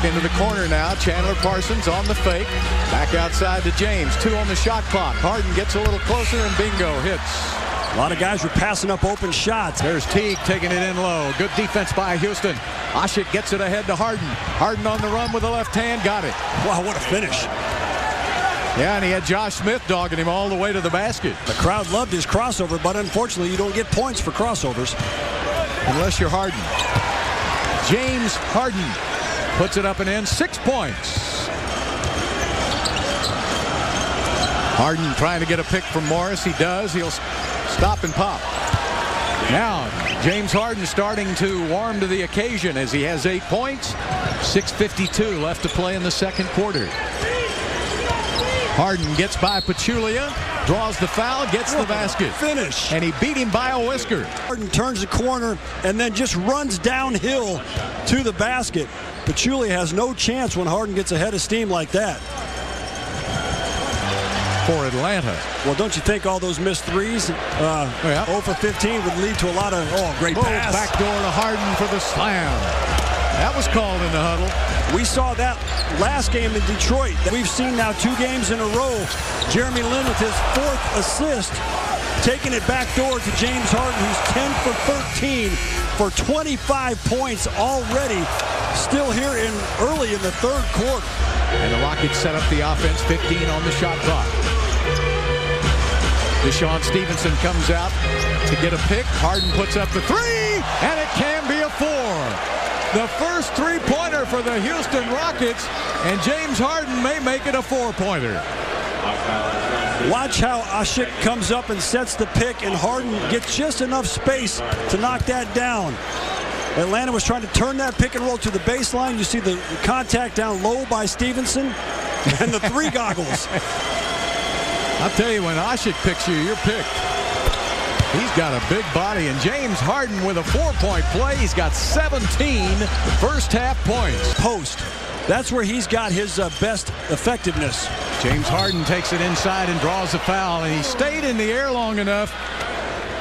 into the corner now. Chandler Parsons on the fake. Back outside to James. 2 on the shot clock. Harden gets a little closer and bingo, hits. A lot of guys were passing up open shots. There's Teague taking it in low. Good defense by Houston. Asik gets it ahead to Harden. Harden on the run with the left hand. Got it. Wow, what a finish. Yeah, and he had Josh Smith dogging him all the way to the basket. The crowd loved his crossover, but unfortunately you don't get points for crossovers. Unless you're Harden. James Harden puts it up and in. 6 points. Harden trying to get a pick from Morris. He does. He'll stop and pop. Now James Harden starting to warm to the occasion as he has 8 points. 6:52 left to play in the second quarter. Harden gets by Pachulia, draws the foul, gets the basket. Finish. And he beat him by a whisker. Harden turns the corner and then just runs downhill to the basket. Pachulia has no chance when Harden gets ahead of steam like that. For Atlanta. Well, don't you think all those missed threes, 0 for 15, would lead to a lot of, great pass. Back door to Harden for the slam. That was called in the huddle. We saw that last game in Detroit. We've seen now 2 games in a row. Jeremy Lin with his 4th assist, taking it back door to James Harden, who's 10 for 13 for 25 points already, still here early in the third quarter. And the Rockets set up the offense, 15 on the shot clock. Deshaun Stevenson comes out to get a pick. Harden puts up the 3, and it can be a 4. The first 3-pointer for the Houston Rockets, and James Harden may make it a 4-pointer. Watch how Asik comes up and sets the pick, and Harden gets just enough space to knock that down. Atlanta was trying to turn that pick and roll to the baseline. You see the contact down low by Stevenson and the 3 goggles. I'll tell you, when Asik picks you, you're picked. He's got a big body, and James Harden with a 4-point play. He's got 17 first-half points. Post. That's where he's got his best effectiveness. James Harden takes it inside and draws a foul, and he stayed in the air long enough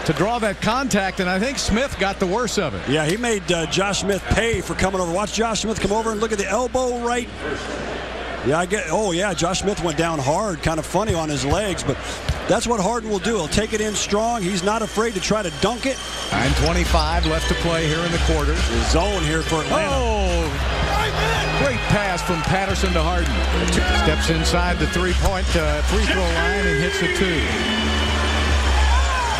to draw that contact, and I think Smith got the worst of it. Yeah, he made Josh Smith pay for coming over. Watch Josh Smith come over and look at the elbow right. Yeah, Josh Smith went down hard, kind of funny on his legs, but that's what Harden will do. He'll take it in strong. He's not afraid to try to dunk it. 9:25 left to play here in the quarter. The zone here for Atlanta. Great pass from Patterson to Harden. Steps inside the three-point free throw line and hits the 2.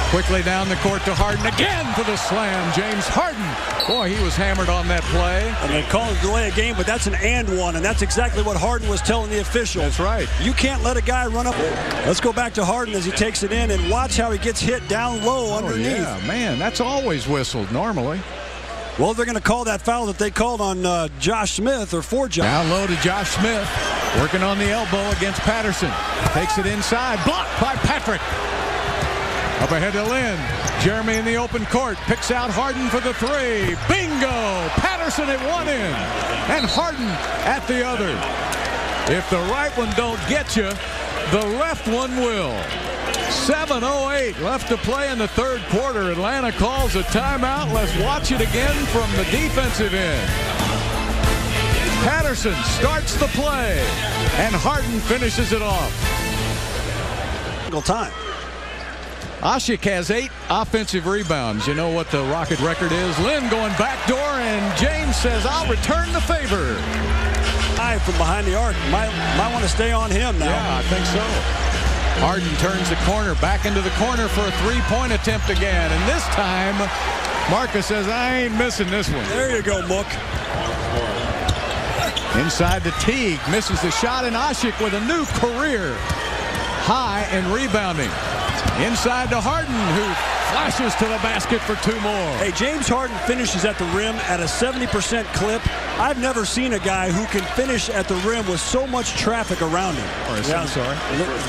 Quickly down the court to Harden again for the slam. James Harden. Boy, he was hammered on that play. And they call it delay a game, but that's an and one, and that's exactly what Harden was telling the officials. That's right. You can't let a guy run up. Let's go back to Harden as he takes it in, and watch how he gets hit down low underneath. Yeah, man, that's always whistled normally. Well, they're going to call that foul that they called on Josh Smith, or for Josh. Down low to Josh Smith, working on the elbow against Patterson. Takes it inside, blocked by Patrick. Up ahead to Lin. Jeremy in the open court. Picks out Harden for the 3. Bingo! Patterson at one end. And Harden at the other. If the right one don't get you, the left one will. 7:08 left to play in the third quarter. Atlanta calls a timeout. Let's watch it again from the defensive end. Patterson starts the play. And Harden finishes it off. Single time. Asik has 8 offensive rebounds. You know what the Rocket record is. Lin going back door, and James says, I'll return the favor. From behind the arc. Might want to stay on him now. Yeah, I think so. Harden turns the corner, back into the corner for a 3-point attempt again. And this time, Marcus says, I ain't missing this one. There you go, Mook. Inside to Teague. Misses the shot, and Asik with a new career high in rebounding. Inside to Harden, who flashes to the basket for 2 more. Hey, James Harden finishes at the rim at a 70% clip. I've never seen a guy who can finish at the rim with so much traffic around him. Sorry.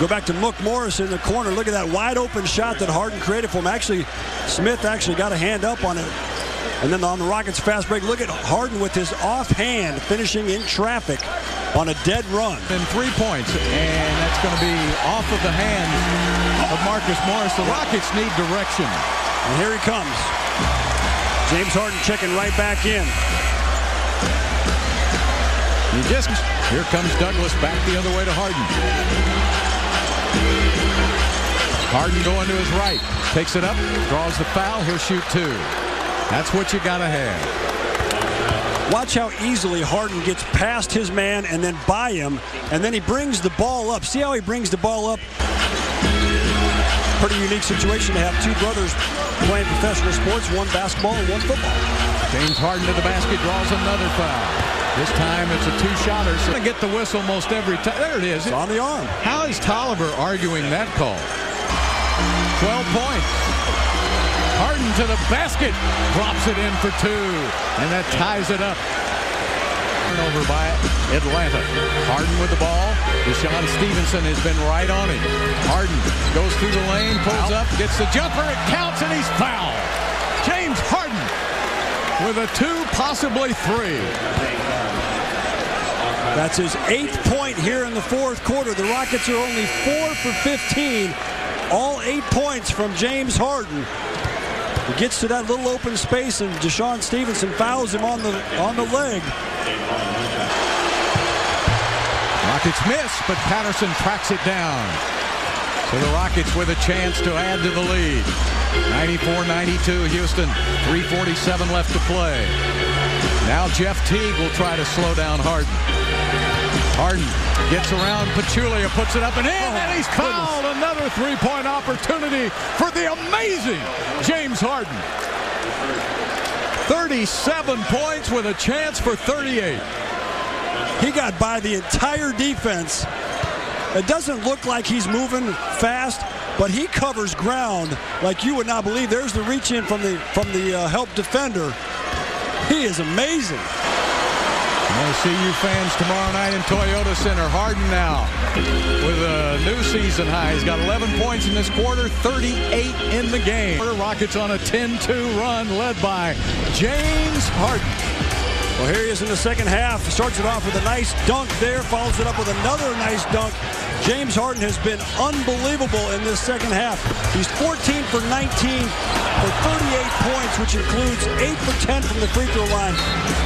Go back to Mook Morris in the corner. Look at that wide open shot that Harden created for him. Actually, Smith actually got a hand up on it. And then on the Rockets fast break, look at Harden with his offhand finishing in traffic on a dead run. And 3 points, and that's going to be off of the hand of Marcus Morris. The Rockets need direction. And here he comes. James Harden checking right back in. Here comes Douglas back the other way to Harden. Harden going to his right. Takes it up, draws the foul. He'll shoot 2. That's what you got to have. Watch how easily Harden gets past his man and then by him, and then he brings the ball up. See how he brings the ball up? Pretty unique situation to have two brothers playing professional sports, one basketball and one football. James Harden to the basket, draws another foul. This time it's a 2-shotter. So going to get the whistle most every time. There it is. It's on the arm. How is Tolliver arguing that call? 12 points. Harden to the basket, drops it in for 2, and that ties it up. Turnover by Atlanta. Harden with the ball. Deshaun Stevenson has been right on him. Harden goes through the lane, pulls up, gets the jumper, it counts, and he's fouled. James Harden with a 2, possibly 3. That's his 8th point here in the 4th quarter. The Rockets are only 4 for 15. All 8 points from James Harden. He gets to that little open space, and Deshaun Stevenson fouls him on the leg. Rockets miss, but Patterson tracks it down. So the Rockets with a chance to add to the lead. 94-92 Houston. 3:47 left to play. Now Jeff Teague will try to slow down Harden. Harden gets around Pachulia, puts it up and in, and he's fouled. Another 3-point opportunity for the amazing James Harden. 37 points with a chance for 38. He got by the entire defense. It doesn't look like he's moving fast, but he covers ground like you would not believe. There's the reach in from the help defender. He is amazing. We'll see you fans tomorrow night in Toyota Center. Harden now with a new season high. He's got 11 points in this quarter, 38 in the game. Rockets on a 10-2 run led by James Harden. Well, here he is in the second half. Starts it off with a nice dunk there, follows it up with another nice dunk. James Harden has been unbelievable in this second half. He's 14 for 19 for 38 points, which includes 8 for 10 from the free throw line.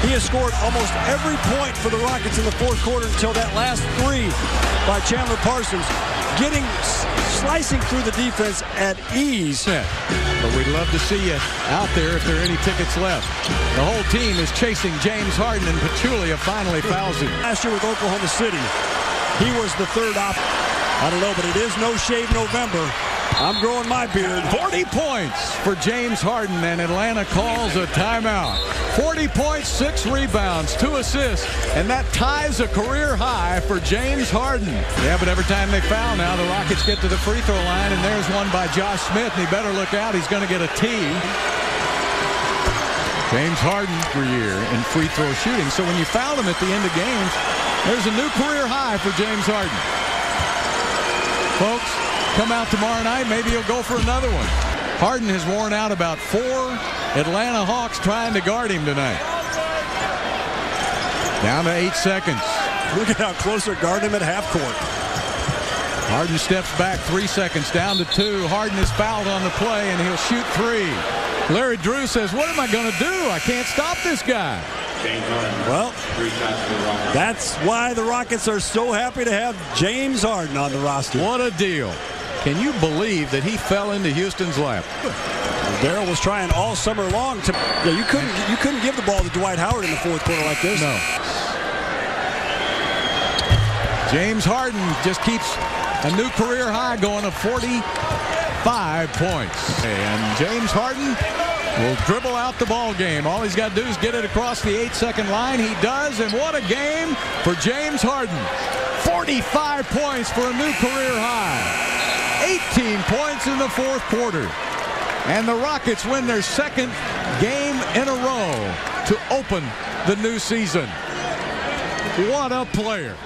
He has scored almost every point for the Rockets in the 4th quarter until that last 3 by Chandler Parsons, slicing through the defense at ease. But we'd love to see you out there if there are any tickets left. The whole team is chasing James Harden, and Pachulia finally fouls him. Last year with Oklahoma City, he was the 3rd option. I don't know, but it is no shave November. I'm growing my beard. 40 points for James Harden, and Atlanta calls a timeout. 40 points, 6 rebounds, 2 assists, and that ties a career high for James Harden. Yeah, but every time they foul now, the Rockets get to the free throw line, and there's one by Josh Smith, and he better look out. He's going to get a T. James Harden per year in free throw shooting. So when you foul him at the end of games, there's a new career high for James Harden. Folks, come out tomorrow night, maybe he'll go for another one. Harden has worn out about 4 Atlanta Hawks trying to guard him tonight. Down to 8 seconds. Look at how close they're guarding him at half court. Harden steps back 3 seconds, down to 2. Harden is fouled on the play, and he'll shoot 3. Larry Drew says, what am I going to do? I can't stop this guy. Well, that's why the Rockets are so happy to have James Harden on the roster. What a deal. Can you believe that he fell into Houston's lap? Darryl was trying all summer long to. Yeah, you couldn't give the ball to Dwight Howard in the 4th quarter like this. No. James Harden just keeps a new career high going of 45 points. And James Harden will dribble out the ball game. All he's got to do is get it across the 8-second line. He does, and what a game for James Harden. 45 points for a new career high. 18 points in the 4th quarter. And the Rockets win their 2nd game in a row to open the new season. What a player.